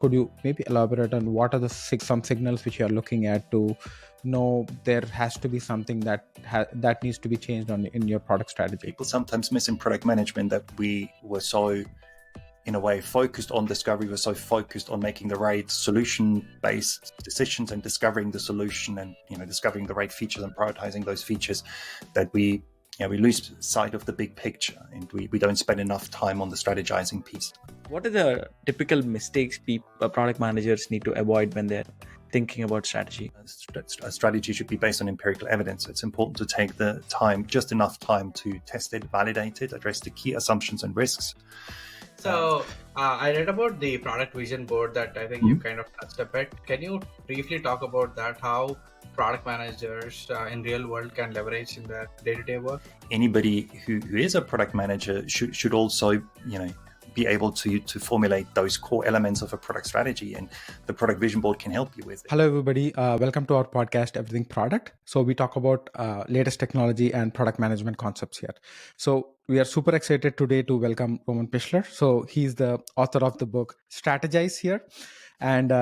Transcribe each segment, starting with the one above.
Could you maybe elaborate on what are the some signals which you are looking at to know there has to be something that needs to be changed in your product strategy? People sometimes miss in product management that we were so, in a way, focused on discovery. We're so focused on making the right solution-based decisions and discovering the solution and discovering the right features and prioritizing those features that we lose sight of the big picture, and we don't spend enough time on the strategizing piece. What are the typical mistakes product managers need to avoid when they're thinking about strategy? A strategy should be based on empirical evidence. It's important to take the time, just enough time, to test it, validate it, address the key assumptions and risks. So I read about the product vision board that I think you kind of touched a bit. Can you briefly talk about that? How product managers in real world can leverage in their day-to-day work? Anybody who is a product manager should also be able to formulate those core elements of a product strategy, and the product vision board can help you with it. Hello everybody, welcome to our podcast Everything Product. So we talk about latest technology and product management concepts here. So we are super excited today to welcome Roman Pichler. So he's the author of the book Strategize here. And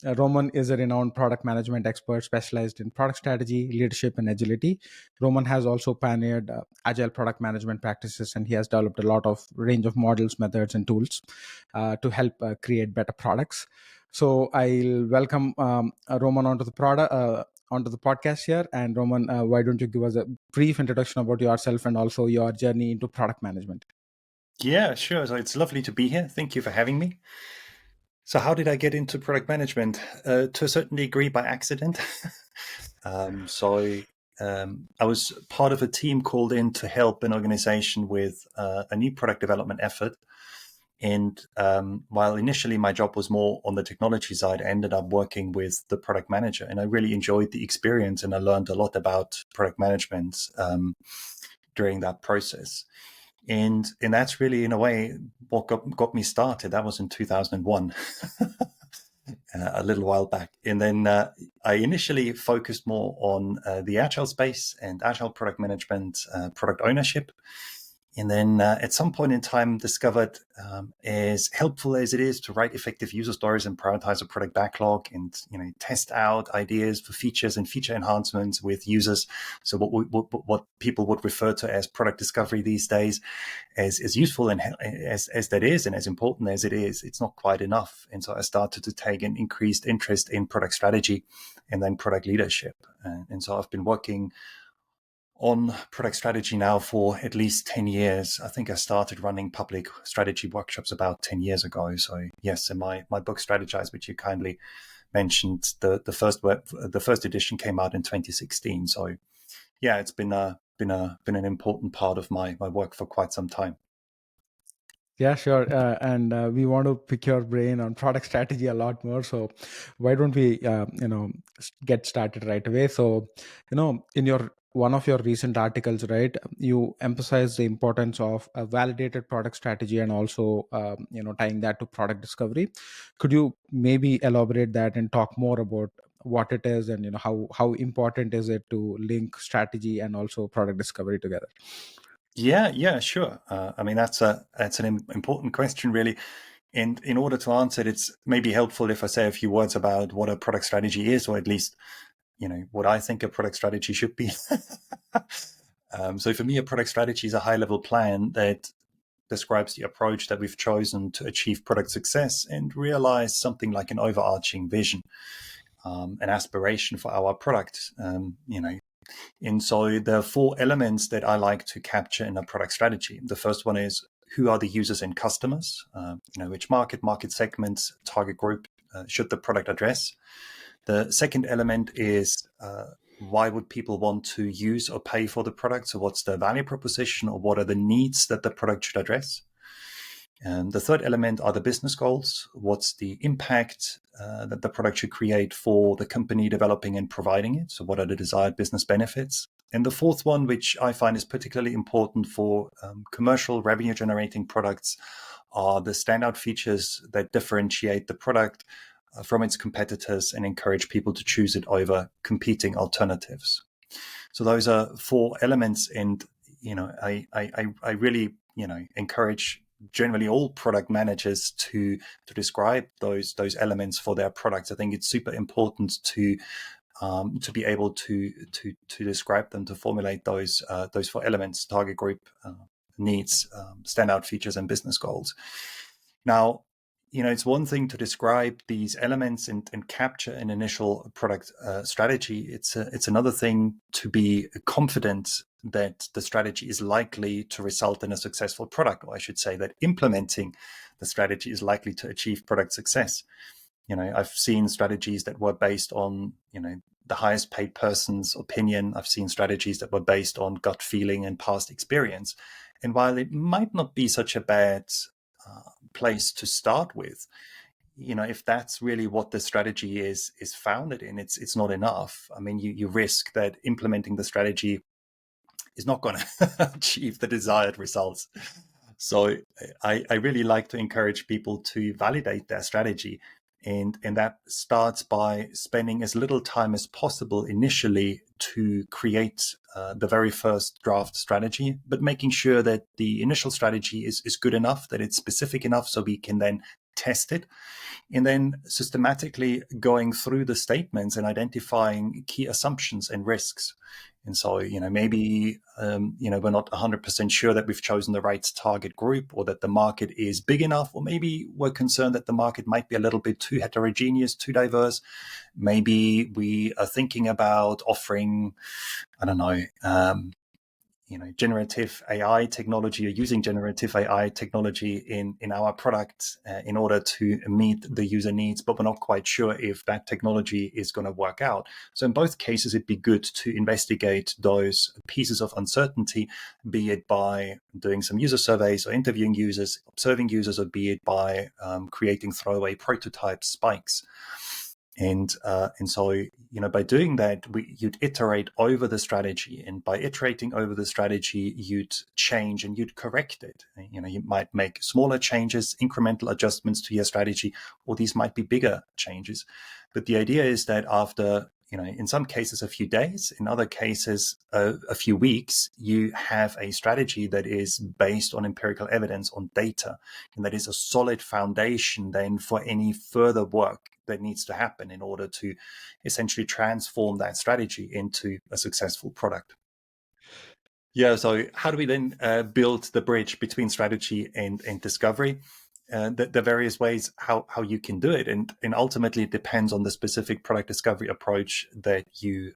Roman is a renowned product management expert specialized in product strategy, leadership, and agility. Roman has also pioneered agile product management practices, and he has developed a lot of range of models, methods, and tools to help create better products. So I'll welcome Roman onto the podcast here. And Roman, why don't you give us a brief introduction about yourself and also your journey into product management? Yeah, sure. So it's lovely to be here. Thank you for having me. So how did I get into product management? To a certain degree by accident. I was part of a team called in to help an organization with a new product development effort. And while initially my job was more on the technology side, I ended up working with the product manager, and I really enjoyed the experience, and I learned a lot about product management during that process. And that's really, in a way, what got me started. That was in 2001, a little while back. And then I initially focused more on the agile space and agile product management, product ownership. And then at some point in time discovered, as helpful as it is to write effective user stories and prioritize a product backlog and test out ideas for features and feature enhancements with users. So what people would refer to as product discovery these days, as useful and as that is, and as important as it is, it's not quite enough. And so I started to take an increased interest in product strategy and then product leadership. And so I've been working on product strategy now for at least 10 years. I think I started running public strategy workshops about 10 years ago. So yes, in my book Strategize, which you kindly mentioned, the first edition came out in 2016. So yeah, it's been an important part of my work for quite some time. Yeah, sure. And we want to pick your brain on product strategy a lot more. So why don't we, get started right away? So, in one of your recent articles, right, you emphasize the importance of a validated product strategy and also, tying that to product discovery. Could you maybe elaborate that and talk more about what it is and, how important is it to link strategy and also product discovery together? Yeah, sure. I mean, that's an important question, really. And in order to answer it, it's maybe helpful if I say a few words about what a product strategy is, or at least, what I think a product strategy should be. So for me, a product strategy is a high-level plan that describes the approach that we've chosen to achieve product success and realize something like an overarching vision, an aspiration for our product, And so there are four elements that I like to capture in a product strategy. The first one is, who are the users and customers? Which market segments, target group should the product address? The second element is, why would people want to use or pay for the product? So what's the value proposition, or what are the needs that the product should address? And the third element are the business goals. What's the impact that the product should create for the company developing and providing it? So what are the desired business benefits? And the fourth one, which I find is particularly important for commercial revenue generating products, are the standout features that differentiate the product from its competitors and encourage people to choose it over competing alternatives. So those are four elements. And, I really, encourage generally all product managers to describe those elements for their products. I think it's super important to be able to describe them, to formulate those 4 elements: target group, needs, standout features, and business goals. Now, it's one thing to describe these elements and capture an initial product strategy. It's another thing to be confident that the strategy is likely to result in a successful product, or I should say that implementing the strategy is likely to achieve product success. I've seen strategies that were based on, the highest paid person's opinion. I've seen strategies that were based on gut feeling and past experience. And while it might not be such a bad place to start with, if that's really what the strategy is founded in, it's not enough. I mean, you risk that implementing the strategy is not going to achieve the desired results. So I really like to encourage people to validate their strategy. And that starts by spending as little time as possible initially to create the very first draft strategy, but making sure that the initial strategy is good enough, that it's specific enough so we can then test it, and then systematically going through the statements and identifying key assumptions and risks. And so, maybe, we're not 100% sure that we've chosen the right target group, or that the market is big enough, or maybe we're concerned that the market might be a little bit too heterogeneous, too diverse. Maybe we are thinking about offering, I don't know, generative AI technology, or using generative AI technology in our product in order to meet the user needs, but we're not quite sure if that technology is going to work out. So in both cases, it'd be good to investigate those pieces of uncertainty, be it by doing some user surveys or interviewing users, observing users, or be it by creating throwaway prototype spikes. And so, by doing that, you'd iterate over the strategy, and by iterating over the strategy, you'd change and you'd correct it. You might make smaller changes, incremental adjustments to your strategy, or these might be bigger changes. But the idea is that after, in some cases, a few days, in other cases, a few weeks, you have a strategy that is based on empirical evidence, on data, and that is a solid foundation then for any further work that needs to happen in order to essentially transform that strategy into a successful product. Yeah, so how do we then build the bridge between strategy and discovery? The various ways how you can do it, and ultimately it depends on the specific product discovery approach that you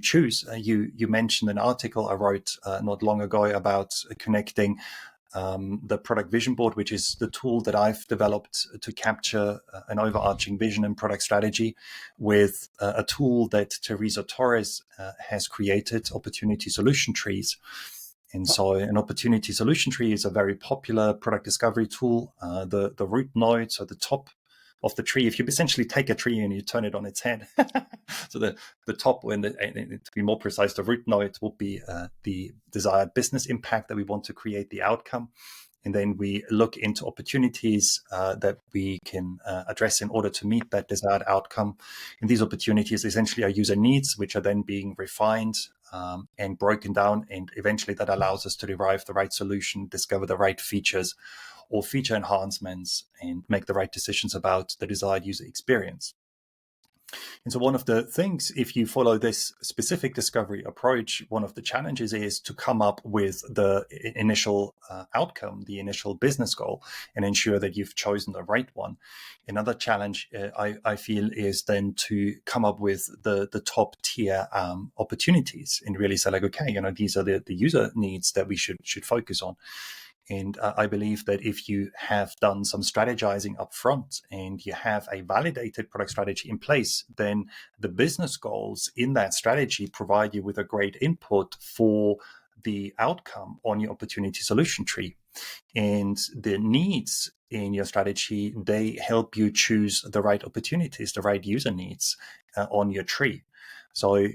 choose. You mentioned an article I wrote not long ago about connecting the product vision board, which is the tool that I've developed to capture an overarching vision and product strategy, with a tool that Teresa Torres has created, opportunity solution trees. And so an opportunity solution tree is a very popular product discovery tool. The root nodes are the top of the tree. If you essentially take a tree and you turn it on its head, so the top, and to be more precise, the root node will be the desired business impact that we want to create, the outcome. And then we look into opportunities that we can address in order to meet that desired outcome. And these opportunities essentially are user needs, which are then being refined and broken down. And eventually that allows us to derive the right solution, discover the right features or feature enhancements, and make the right decisions about the desired user experience. And so one of the things, if you follow this specific discovery approach, one of the challenges is to come up with the initial outcome, the initial business goal, and ensure that you've chosen the right one. Another challenge I feel is then to come up with the top tier opportunities, and really say, like, okay, these are the user needs that we should focus on. And I believe that if you have done some strategizing up front and you have a validated product strategy in place, then the business goals in that strategy provide you with a great input for the outcome on your opportunity solution tree. And the needs in your strategy, they help you choose the right opportunities, the right user needs on your tree. So,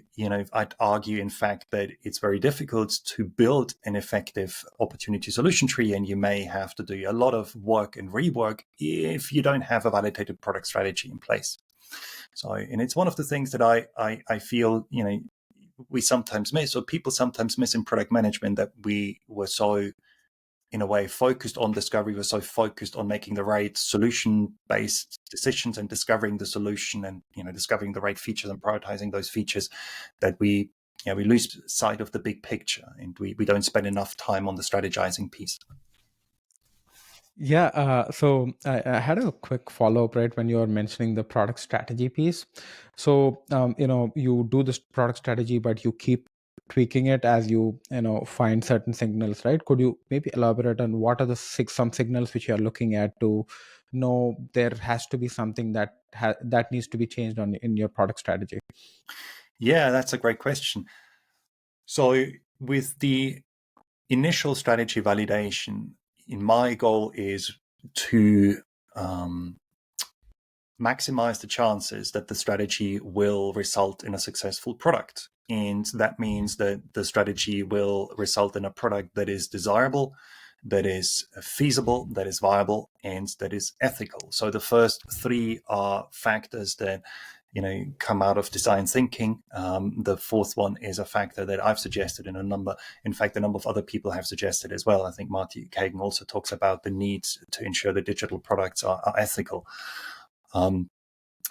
I'd argue, in fact, that it's very difficult to build an effective opportunity solution tree, and you may have to do a lot of work and rework if you don't have a validated product strategy in place. So, and it's one of the things that I feel, we sometimes miss, or people sometimes miss in product management, that we were so in a way focused on discovery. We're so focused on making the right solution-based decisions and discovering the solution, and discovering the right features and prioritizing those features, that we lose sight of the big picture, and we don't spend enough time on the strategizing piece. Yeah, so I had a quick follow-up, right, when you were mentioning the product strategy piece. So, you do this product strategy, but you keep tweaking it as you find certain signals, right? Could you maybe elaborate on what are the some signals which you are looking at to know there has to be something that needs to be changed in your product strategy? Yeah, that's a great question. So with the initial strategy validation, my goal is to maximize the chances that the strategy will result in a successful product. And that means that the strategy will result in a product that is desirable, that is feasible, that is viable, and that is ethical. So the first three are factors that come out of design thinking. The fourth one is a factor that I've suggested, and a number of other people have suggested as well. I think Marty Kagan also talks about the need to ensure that digital products are ethical.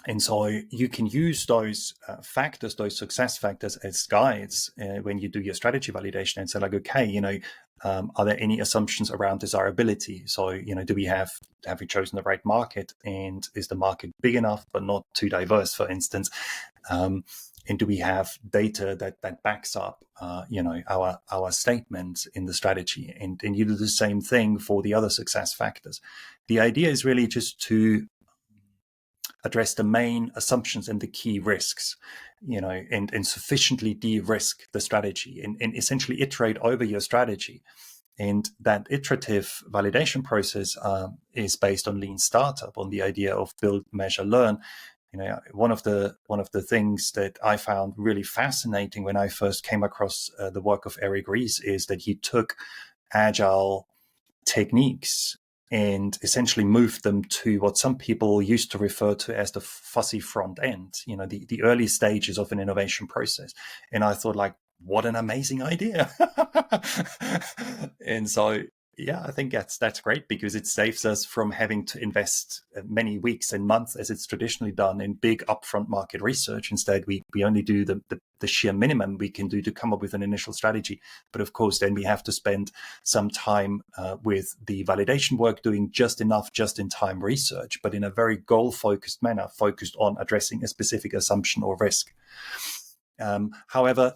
And so you can use those factors, those success factors, as guides when you do your strategy validation, and say, like, okay, are there any assumptions around desirability? So, have we chosen the right market, and is the market big enough but not too diverse, for instance? And do we have data that backs up, our statements in the strategy? And you do the same thing for the other success factors. The idea is really just to address the main assumptions and the key risks, and sufficiently de-risk the strategy, and essentially iterate over your strategy. And that iterative validation process is based on lean startup, on the idea of build, measure, learn. One of the things that I found really fascinating when I first came across the work of Eric Ries is that he took agile techniques and essentially moved them to what some people used to refer to as the fuzzy front end, the early stages of an innovation process. And I thought, like, what an amazing idea. And so, yeah, I think that's great, because it saves us from having to invest many weeks and months, as it's traditionally done, in big upfront market research. Instead, we only do the sheer minimum we can do to come up with an initial strategy. But of course, then we have to spend some time with the validation work, doing just enough just-in-time research, but in a very goal-focused manner, focused on addressing a specific assumption or risk. However,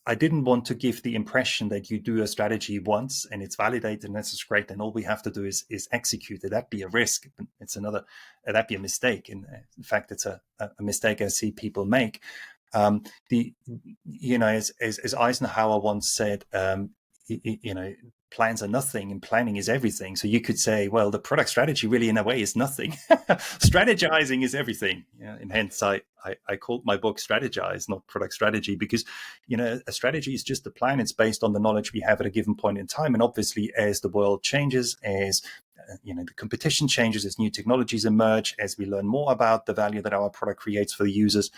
I didn't want to give the impression that you do a strategy once and it's validated and that's great, and all we have to do is execute it. That'd be a risk. That'd be a mistake. And in fact, it's a mistake I see people make. As Eisenhower once said, plans are nothing and planning is everything. So you could say, well, the product strategy really, in a way, is nothing. Strategizing is everything. And hence I called my book Strategize, not Product Strategy, because, a strategy is just a plan. It's based on the knowledge we have at a given point in time. And obviously, as the world changes, as the competition changes, as new technologies emerge, as we learn more about the value that our product creates for the users,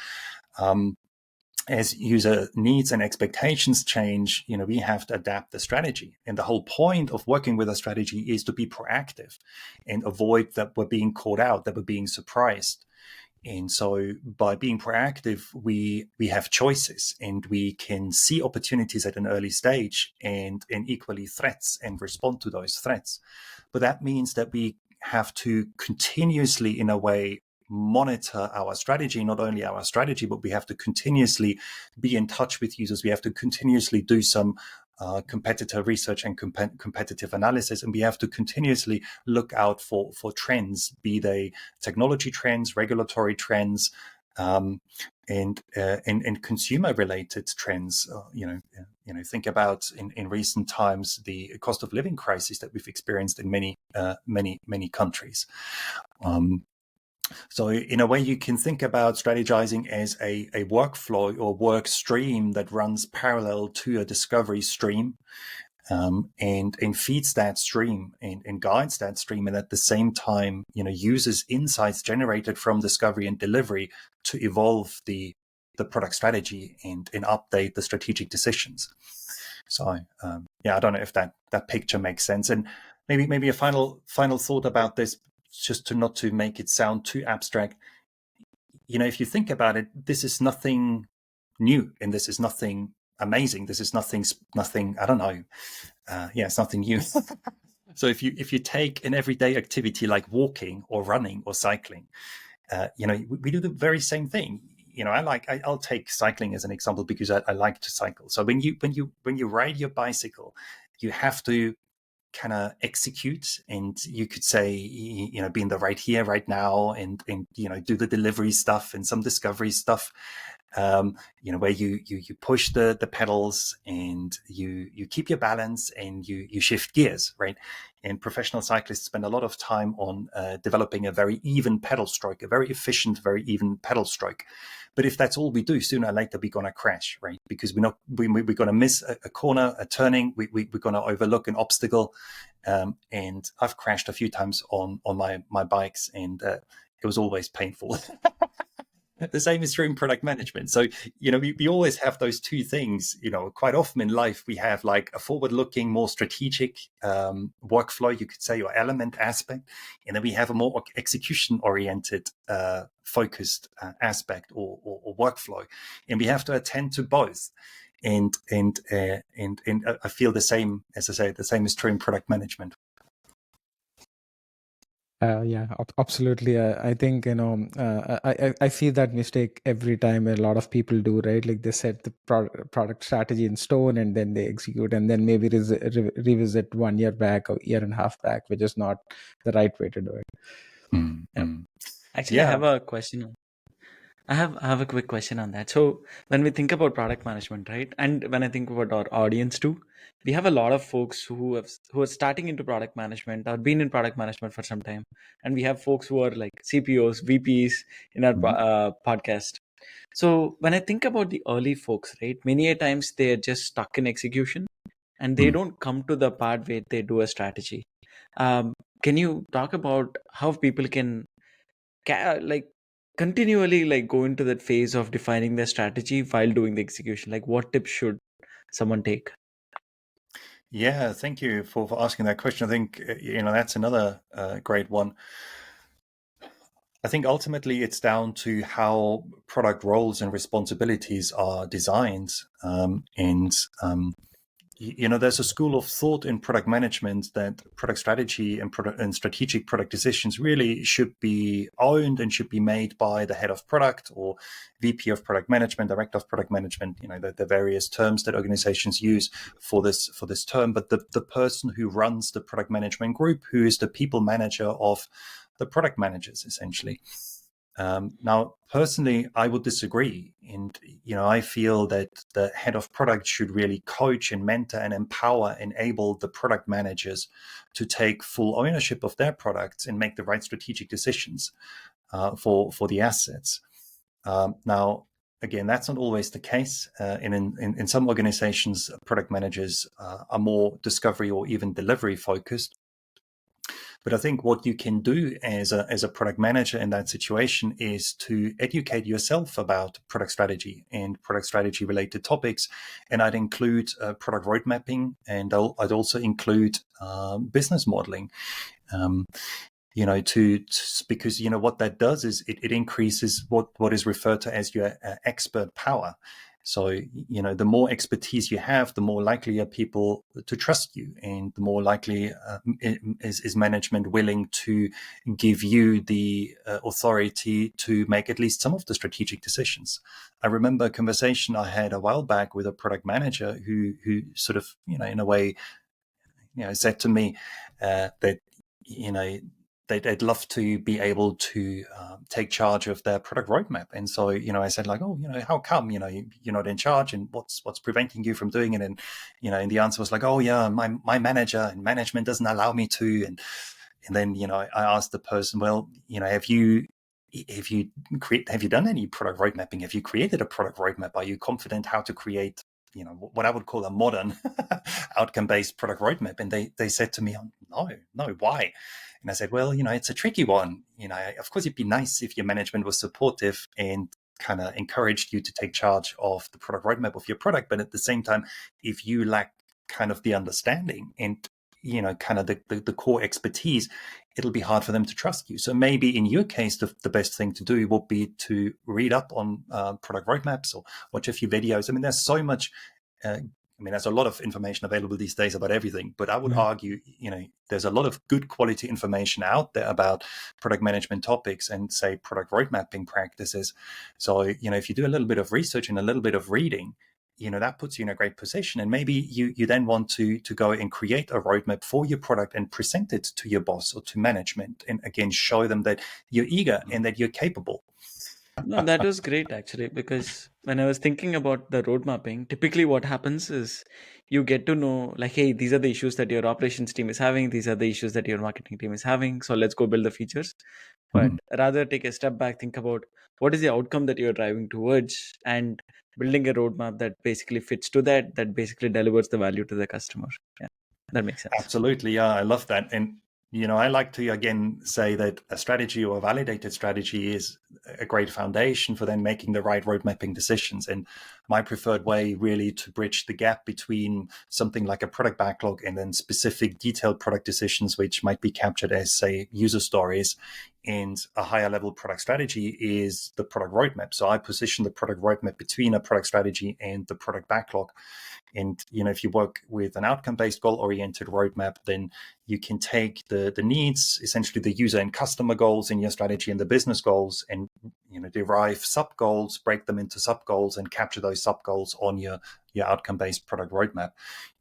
as user needs and expectations change, we have to adapt the strategy. And the whole point of working with a strategy is to be proactive and avoid that we're being caught out, that we're being surprised. And so by being proactive, we have choices, and we can see opportunities at an early stage and equally threats, and respond to those threats. But that means that we have to continuously, in a way, monitor our strategy, not only our strategy, but we have to continuously be in touch with users. We have to continuously do some competitor research and competitive analysis, and we have to continuously look out for trends, be they technology trends, regulatory trends, and consumer related trends. Think about in recent times the cost of living crisis that we've experienced in many countries. So in a way, you can think about strategizing as a workflow or work stream that runs parallel to a discovery stream, and feeds that stream and guides that stream, and at the same time, uses insights generated from discovery and delivery to evolve the product strategy and update the strategic decisions. So yeah, I don't know if that picture makes sense. And maybe a final thought about this, just to not to make it sound too abstract. If you think about it, this is nothing new, and this is nothing amazing. This is nothing. I don't know. Yeah, it's nothing new. So if you take an everyday activity like walking or running or cycling, we do the very same thing. I'll take cycling as an example because I like to cycle. So when you ride your bicycle, you have to kind of execute, and you could say, be in the right here, right now, and do the delivery stuff and some discovery stuff. Where you push the pedals, and you keep your balance, and you shift gears, right? And professional cyclists spend a lot of time on developing a very even pedal stroke, a very efficient, very even pedal stroke. But if that's all we do, sooner or later we're going to crash, right? Because we're going to miss a corner, a turning. We're going to overlook an obstacle. And I've crashed a few times on my bikes, and it was always painful. The same is true in product management. So, we always have those two things. Quite often in life, we have like a forward-looking, more strategic workflow, you could say, or element aspect. And then we have a more execution-oriented, focused aspect or workflow. And we have to attend to both. And I feel the same, as I say, the same is true in product management. Yeah, absolutely. I think I see that mistake every time. A lot of people do, right? Like they set the product strategy in stone, and then they execute, and then maybe revisit 1 year back or year and a half back, which is not the right way to do it. Mm-hmm. Actually, I have a question. I have a quick question on that. So when we think about product management, right, and when I think about our audience too, we have a lot of folks who are starting into product management or been in product management for some time, and we have folks who are like CPOs, VPs in our podcast. So when I think about the early folks, right, many a times they are just stuck in execution, and they don't come to the part where they do a strategy. Can you talk about how people can like continually like go into that phase of defining their strategy while doing the execution? Like what tips should someone take? Yeah, thank you for asking that question. I think that's another great one. I think ultimately it's down to how product roles and responsibilities are designed, there's a school of thought in product management that product strategy and strategic product decisions really should be owned and should be made by the head of product or VP of product management, director of product management, the various terms that organizations use for this term. But the person who runs the product management group, who is the people manager of the product managers, essentially. Now, personally, I would disagree. And, I feel that the head of product should really coach and mentor and empower, enable the product managers to take full ownership of their products and make the right strategic decisions for the assets. Now, again, that's not always the case. In some organizations, product managers are more discovery or even delivery focused. But I think what you can do as a product manager in that situation is to educate yourself about product strategy and product strategy related topics. And I'd include product road mapping, and I'd also include business modeling. Because what that does is it increases what is referred to as your expert power. So, the more expertise you have, the more likely are people to trust you, and the more likely is management willing to give you the authority to make at least some of the strategic decisions. I remember a conversation I had a while back with a product manager who sort of, in a way, said to me that, they'd love to be able to take charge of their product roadmap. And so, I said like, oh, how come, you're not in charge, and what's preventing you from doing it? And, and the answer was like, oh yeah, my manager and management doesn't allow me to. And then, I asked the person, well, have you done any product road mapping? Have you created a product roadmap? Are you confident how to create, what I would call a modern outcome-based product roadmap? And they said to me, no, why? And I said, well, it's a tricky one. Of course, it'd be nice if your management was supportive and kind of encouraged you to take charge of the product roadmap of your product. But at the same time, if you lack kind of the understanding and kind of the core expertise, it'll be hard for them to trust you. So maybe in your case, the best thing to do would be to read up on product roadmaps or watch a few videos. I mean, there's so much. There's a lot of information available these days about everything, but I would argue, there's a lot of good quality information out there about product management topics and, say, product road mapping practices. So, if you do a little bit of research and a little bit of reading, that puts you in a great position. And maybe you then want to go and create a roadmap for your product and present it to your boss or to management. And again, show them that you're eager and that you're capable. No, that was great actually, because when I was thinking about the road mapping, typically what happens is you get to know, like, hey, these are the issues that your operations team is having, these are the issues that your marketing team is having. So let's go build the features. But rather take a step back, think about what is the outcome that you're driving towards, and building a roadmap that basically fits to that basically delivers the value to the customer. Yeah, that makes sense. Absolutely. Yeah, I love that. And, I like to, again, say that a strategy or a validated strategy is a great foundation for then making the right road mapping decisions. And my preferred way really to bridge the gap between something like a product backlog and then specific detailed product decisions, which might be captured as, say, user stories, and a higher level product strategy is the product roadmap. So I position the product roadmap between a product strategy and the product backlog. And, if you work with an outcome-based goal-oriented roadmap, then you can take the needs, essentially the user and customer goals in your strategy and the business goals, and, derive sub-goals, break them into sub-goals, and capture those sub-goals on your outcome-based product roadmap.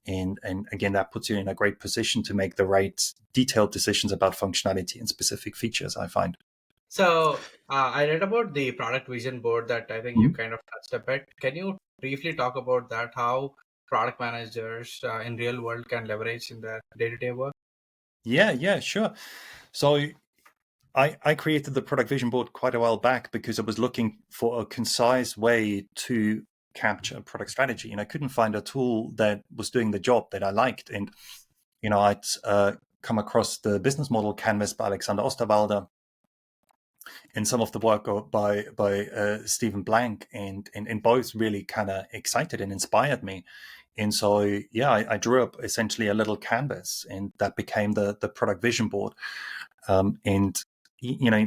And again, that puts you in a great position to make the right detailed decisions about functionality and specific features, I find. So I read about the product vision board that I think you kind of touched a bit. Can you briefly talk about that? How product managers in real world can leverage in their day-to-day work? Yeah, sure. So I created the product vision board quite a while back because I was looking for a concise way to capture product strategy, and I couldn't find a tool that was doing the job that I liked. And I'd come across the business model canvas by Alexander Osterwalder and some of the work by Stephen Blank, and both really kind of excited and inspired me. And so, I drew up essentially a little canvas, and that became the product vision board. And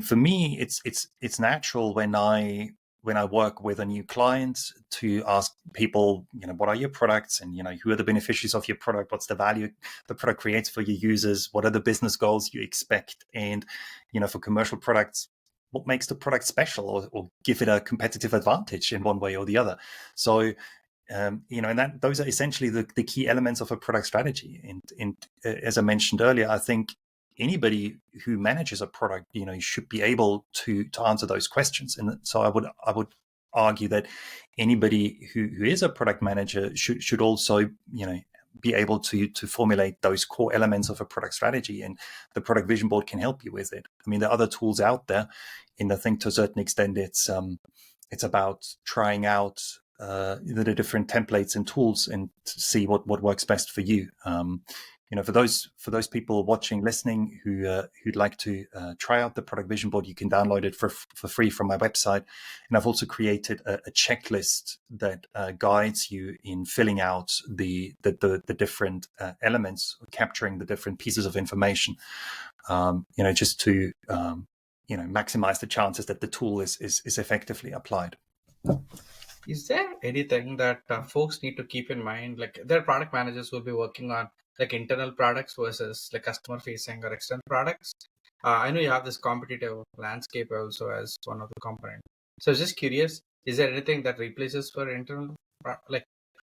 for me, it's natural when I work with a new client to ask people, what are your products, and who are the beneficiaries of your product, what's the value the product creates for your users, what are the business goals you expect, and for commercial products, what makes the product special or give it a competitive advantage in one way or the other. So and that those are essentially the key elements of a product strategy. And as I mentioned earlier, I think anybody who manages a product, should be able to answer those questions. And so I would argue that anybody who is a product manager should also, be able to formulate those core elements of a product strategy, and the product vision board can help you with it. I mean, there are other tools out there, and I think to a certain extent it's about trying out the different templates and tools and to see what works best for you. For those people watching, listening, who'd like to try out the product vision board, you can download it for free from my website. And I've also created a checklist that guides you in filling out the different elements, capturing the different pieces of information. Just to maximize the chances that the tool is effectively applied. Is there anything that folks need to keep in mind? Like, their product managers will be working on like internal products versus like customer facing or external products. I know you have this competitive landscape also as one of the components. So I was just curious, is there anything that replaces for internal like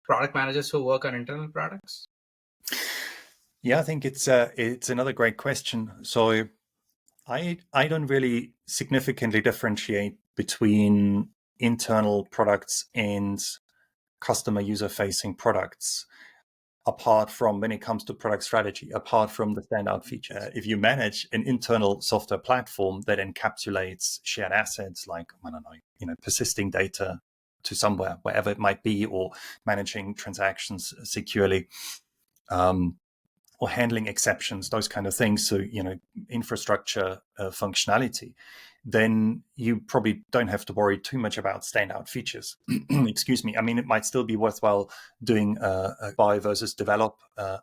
product managers who work on internal products? Yeah, I think it's another great question. So I don't really significantly differentiate between internal products and customer user facing products, apart from when it comes to product strategy, apart from the standout features. If you manage an internal software platform that encapsulates shared assets like, I don't know, persisting data to somewhere, wherever it might be, or managing transactions securely, or handling exceptions, those kind of things. So, infrastructure functionality, then you probably don't have to worry too much about standout features. Excuse me. I mean, it might still be worthwhile doing a buy versus develop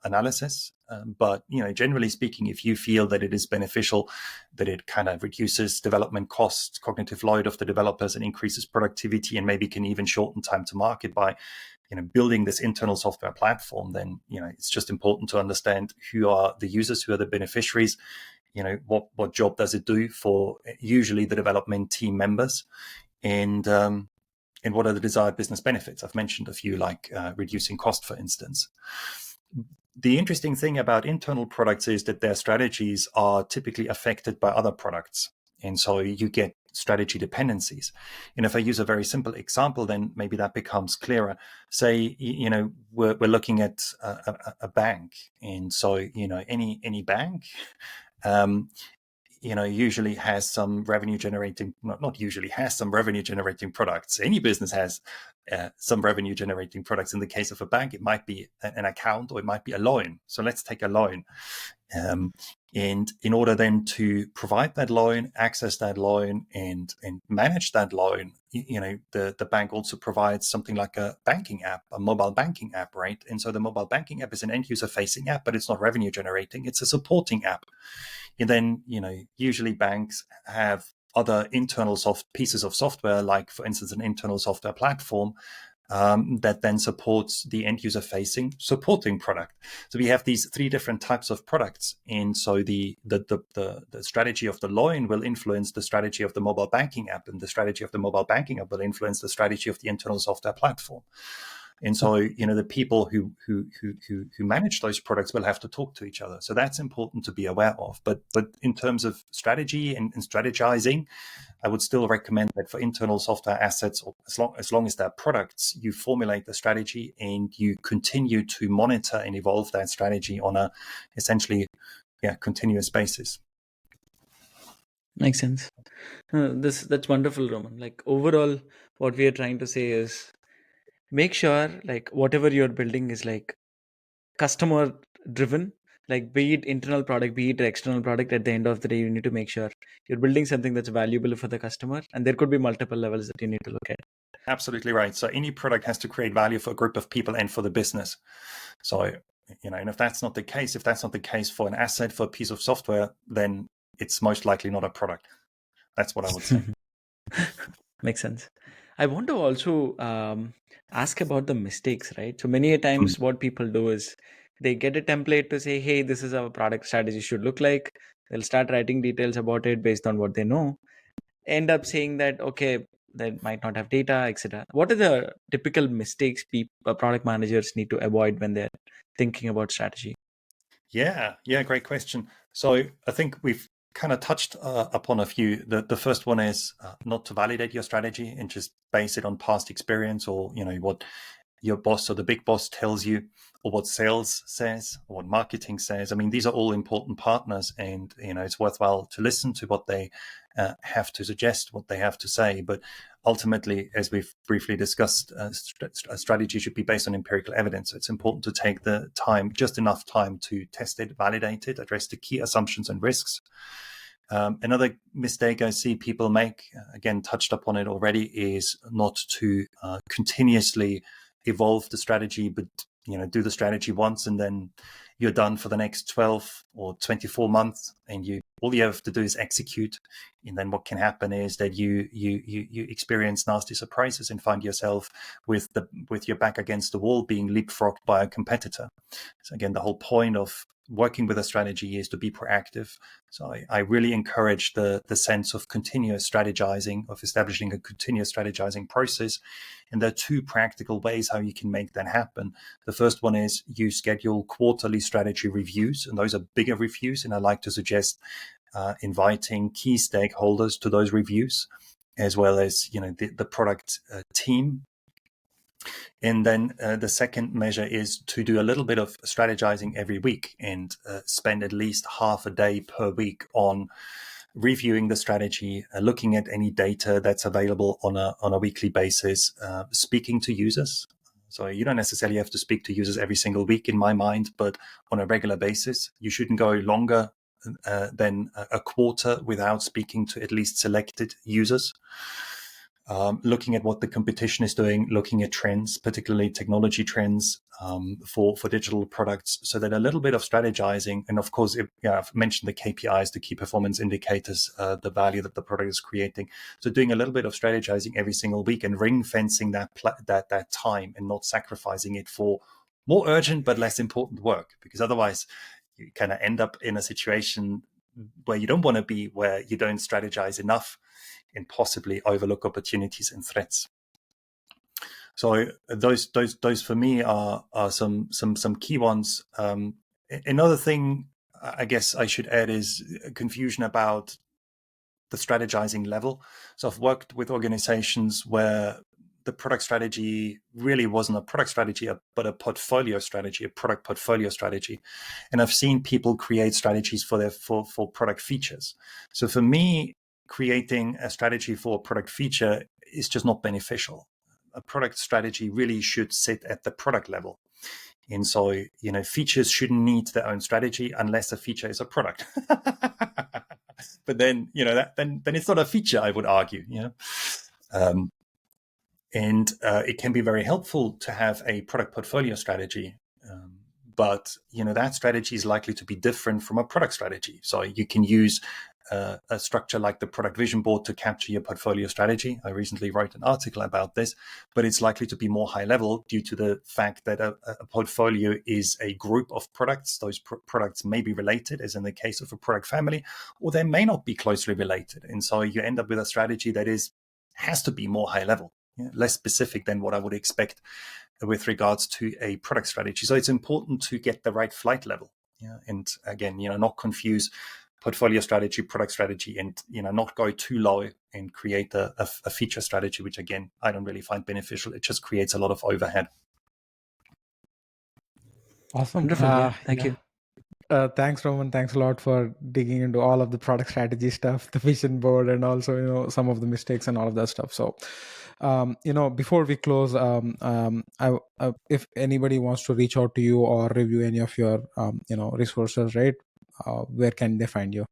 analysis. But, generally speaking, if you feel that it is beneficial, that it kind of reduces development costs, cognitive load of the developers, and increases productivity, and maybe can even shorten time to market by building this internal software platform, then it's just important to understand who are the users, who are the beneficiaries, what job does it do for usually the development team members, and what are the desired business benefits. I've mentioned a few, like reducing cost, for instance. The interesting thing about internal products is that their strategies are typically affected by other products. And so you get strategy dependencies. And if I use a very simple example, then maybe that becomes clearer. Say, we're looking at a bank. And so, any bank, usually has some revenue generating, not usually has some revenue generating products. Any business has some revenue generating products. In the case of a bank, it might be an account, or it might be a loan. So let's take a loan. And in order then to provide that loan, access that loan, and manage that loan, the bank also provides something like a banking app, a mobile banking app, right? And so the mobile banking app is an end user facing app, but it's not revenue generating. It's a supporting app. And then, usually banks have other internal pieces of software, like, for instance, an internal software platform that then supports the end user facing supporting product. So we have these three different types of products. And so the strategy of the loan will influence the strategy of the mobile banking app, and the strategy of the mobile banking app will influence the strategy of the internal software platform. And so, the people who manage those products will have to talk to each other. So that's important to be aware of. But in terms of strategy and strategizing, I would still recommend that for internal software assets, or as long as they're products, you formulate the strategy and you continue to monitor and evolve that strategy on a essentially continuous basis. Makes sense. That's wonderful, Roman. Like, overall, what we are trying to say is, make sure like whatever you're building is like customer driven, like be it internal product, be it external product. At the end of the day, you need to make sure you're building something that's valuable for the customer, and there could be multiple levels that you need to look at. Absolutely right. So any product has to create value for a group of people and for the business. So, and if that's not the case, for an asset, for a piece of software, then it's most likely not a product. That's what I would say. Makes sense. I want to also ask about the mistakes, right? So many a times what people do is they get a template to say, hey, this is our product strategy should look like. They'll start writing details about it based on what they know. End up saying that, okay, that might not have data, etc. What are the typical mistakes product managers need to avoid when they're thinking about strategy? Yeah, great question. So I think we've kind of touched upon a few. The first one is not to validate your strategy and just base it on past experience, or what your boss or the big boss tells you, or what sales says, or what marketing says. I mean, these are all important partners, and it's worthwhile to listen to what they have to suggest, what they have to say. But ultimately, as we've briefly discussed, a strategy should be based on empirical evidence. So it's important to take the time, just enough time, to test it, validate it, address the key assumptions and risks. Another mistake I see people make, again, touched upon it already, is not to continuously evolve the strategy, but do the strategy once and then you're done for the next 12 or 24 months, and all you have to do is execute. And then what can happen is that you experience nasty surprises and find yourself with your back against the wall, being leapfrogged by a competitor. So again, the whole point of working with a strategy is to be proactive. So I really encourage the sense of continuous strategizing, of establishing a continuous strategizing process. And there are two practical ways how you can make that happen. The first one is you schedule quarterly strategy reviews, and those are bigger reviews. And I like to suggest inviting key stakeholders to those reviews, as well as the product team. And then the second measure is to do a little bit of strategizing every week, and spend at least half a day per week on reviewing the strategy, looking at any data that's available on a weekly basis, speaking to users. So you don't necessarily have to speak to users every single week, in my mind, but on a regular basis. You shouldn't go longer than a quarter without speaking to at least selected users. Looking at what the competition is doing, looking at trends, particularly technology trends for digital products, so that a little bit of strategizing, and of course, I've mentioned the KPIs, the key performance indicators, the value that the product is creating. So doing a little bit of strategizing every single week and ring fencing that time and not sacrificing it for more urgent but less important work, because otherwise you kind of end up in a situation where you don't want to be, where you don't strategize enough and possibly overlook opportunities and threats. So those for me are some key ones. Another thing I guess I should add is confusion about the strategizing level. So I've worked with organizations where the product strategy really wasn't a product strategy, but a portfolio strategy, a product portfolio strategy. And I've seen people create strategies for product features. So for me, creating a strategy for a product feature is just not beneficial. A product strategy really should sit at the product level. And so, features shouldn't need their own strategy unless a feature is a product. But then, then it's not a feature, I would argue, and it can be very helpful to have a product portfolio strategy. But, that strategy is likely to be different from a product strategy. So you can use a structure like the product vision board to capture your portfolio strategy. I recently wrote an article about this, but it's likely to be more high level due to the fact that a portfolio is a group of products. Those products may be related, as in the case of a product family, or they may not be closely related. And so you end up with a strategy that has to be more high level, less specific than what I would expect with regards to a product strategy. So it's important to get the right flight level. And again, not confuse portfolio strategy, product strategy, and not go too low and create a feature strategy, which again I don't really find beneficial. It just creates a lot of overhead. Awesome. Wonderful. Yeah. Thank you. Thanks, Roman. Thanks a lot for digging into all of the product strategy stuff, the vision board, and also some of the mistakes and all of that stuff. So, before we close, if anybody wants to reach out to you or review any of your resources, right? Where can they find you?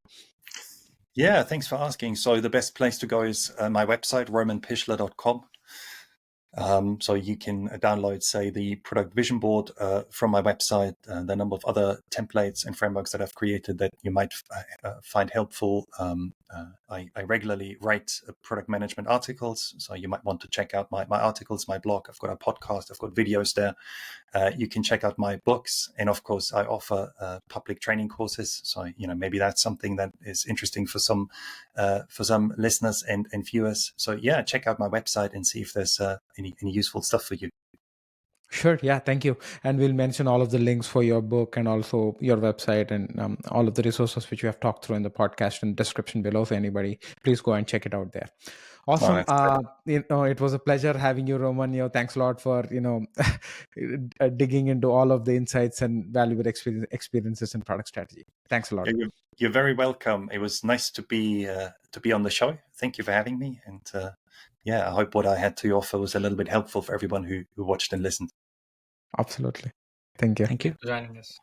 Yeah, thanks for asking. So the best place to go is my website, romanpichler.com. So you can download, say, the product vision board from my website, the number of other templates and frameworks that I've created that you might find helpful. I regularly write product management articles, so you might want to check out my articles, my blog. I've got a podcast, I've got videos there. You can check out my books, and of course, I offer public training courses. So maybe that's something that is interesting for some listeners and viewers. So yeah, check out my website and see if there's any useful stuff for you. Sure. Yeah. Thank you. And we'll mention all of the links for your book and also your website and all of the resources which we have talked through in the podcast and description below. So anybody, please go and check it out there. Awesome. It was a pleasure having you, Roman. Thanks a lot for, digging into all of the insights and valuable experiences in product strategy. Thanks a lot. Yeah, you're very welcome. It was nice to be on the show. Thank you for having me. And I hope what I had to offer was a little bit helpful for everyone who watched and listened. Absolutely. Thank you. Thank you. For joining us.